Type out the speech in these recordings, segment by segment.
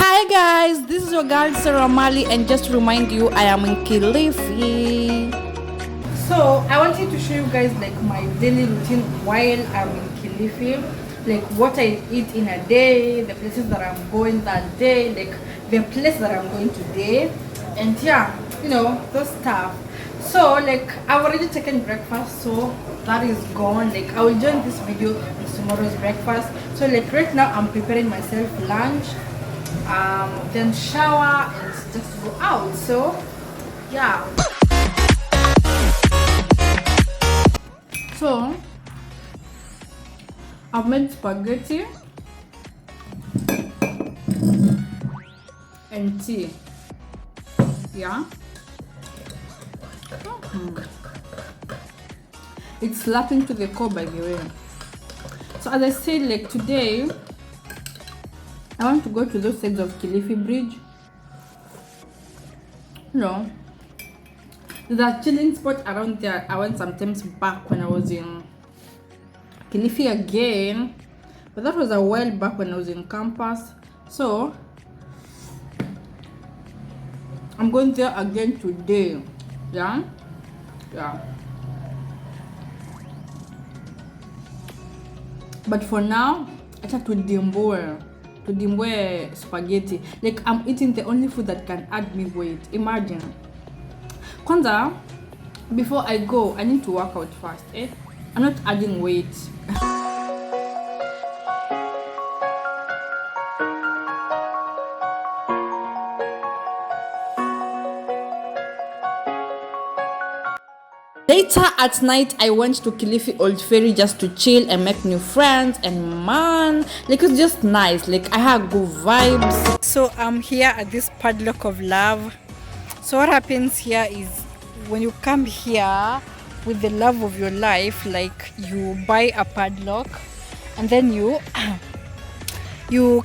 Hi guys, this is your girl Sarah Mali, and just to remind you, I am in Kilifi. So I wanted to show you guys like my daily routine while I'm in Kilifi, like what I eat in a day, the places that I'm going that day, like the place that I'm going today, and yeah, you know, those stuff. So like I've already taken breakfast, so that is gone. Like I will join this video with tomorrow's breakfast. So like right now I'm preparing myself lunch, then shower and just go out. So yeah. So I've made spaghetti and tea. Yeah. It's slapping to the core, by the way. So as I said, like today I want to go to those sides of Kilifi Bridge. You know, there's a chilling spot around there. I went sometimes back when I was in Kilifi again, but that was a while back when I was in campus. So I'm going there again today. Yeah. But for now, I have to dimboe spaghetti. Like I'm eating the only food that can add me weight. Imagine. Kwanza, before I go, I need to work out first. I'm not adding weight. Later at night, I went to Kilifi Old Ferry just to chill and make new friends, and man, like it's just nice. Like I had good vibes. So I'm here at this Padlock of Love. So what happens here is when you come here with the love of your life, like you buy a padlock and then you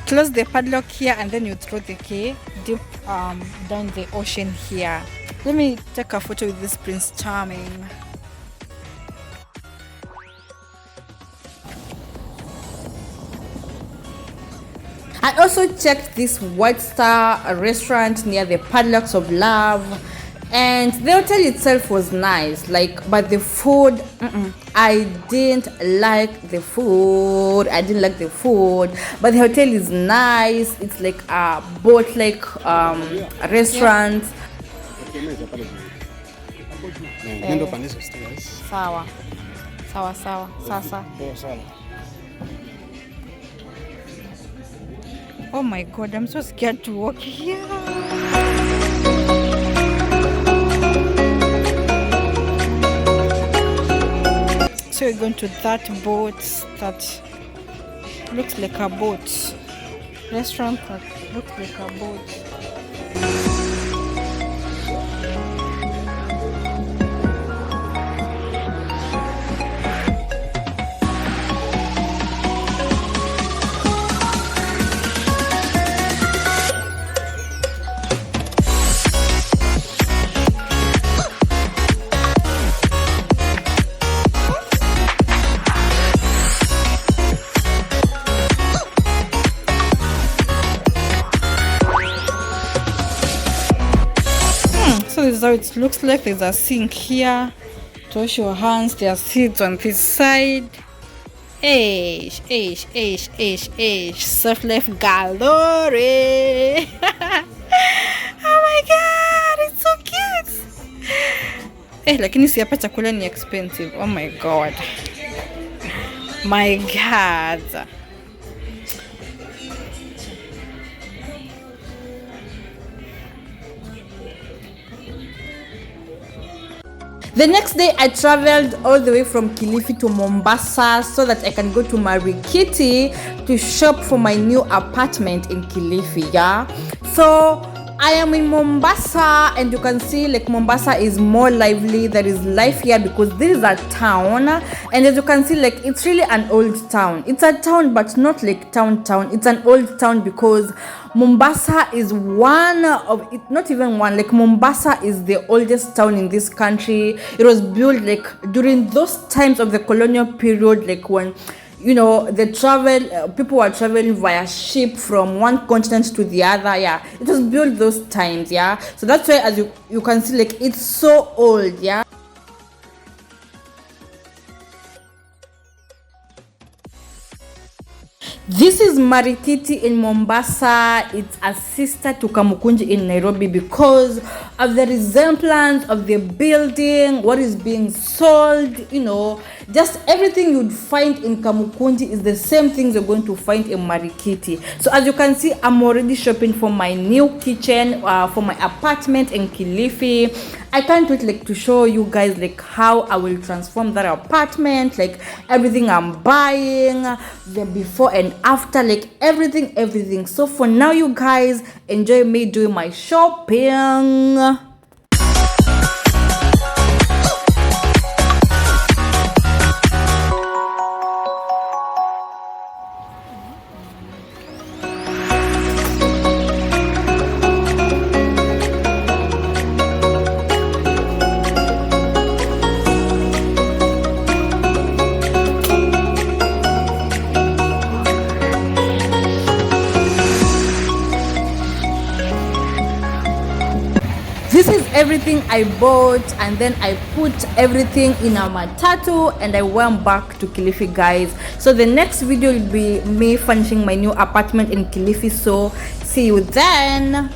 close the padlock here and then you throw the key deep down the ocean here. Let me take a photo with this Prince Charming. I also checked this White Star restaurant near the Padlocks of Love, and the hotel itself was nice, like, but the food, I didn't like the food. But the hotel is nice. It's like a boat like restaurant. Sawa. Sasa. Oh my god, I'm so scared to walk here. So we're going to that boat that looks like a boat. Restaurant that looks like a boat. So this is how it looks like. There's a sink here to wash your hands. There are seats on this side. Self-life gallery. Oh my god, it's so cute. Lakini si hapa chakula ni expensive. Oh my god. The next day, I traveled all the way from Kilifi to Mombasa so that I can go to Marikiti to shop for my new apartment in Kilifi. Yeah, so I am in Mombasa, and you can see like Mombasa is more lively. There is life here because this is a town, and as you can see, like it's really an old town. It's a town, but not like town. It's an old town because Mombasa is one of it, not even one, like Mombasa is the oldest town in this country. It was built like during those times of the colonial period, like when you know, the travel people were traveling via ship from one continent to the other. Yeah, it was built those times. Yeah, so that's why, as you can see, like, it's so old. Yeah. This is Marikiti in Mombasa. It's a sister to Kamukunji in Nairobi because of the resemblance of the building, what is being sold, you know, just everything you'd find in Kamukunji is the same things you're going to find in Marikiti. So as you can see, I'm already shopping for my new kitchen, for my apartment in Kilifi. I can't wait, like, to show you guys, like, how I will transform that apartment, like everything I'm buying, the before and after, like everything. So for now, you guys, enjoy me doing my shopping. This is everything I bought, and then I put everything in a matatu and I went back to Kilifi, guys. So the next video will be me finishing my new apartment in Kilifi. So see you then.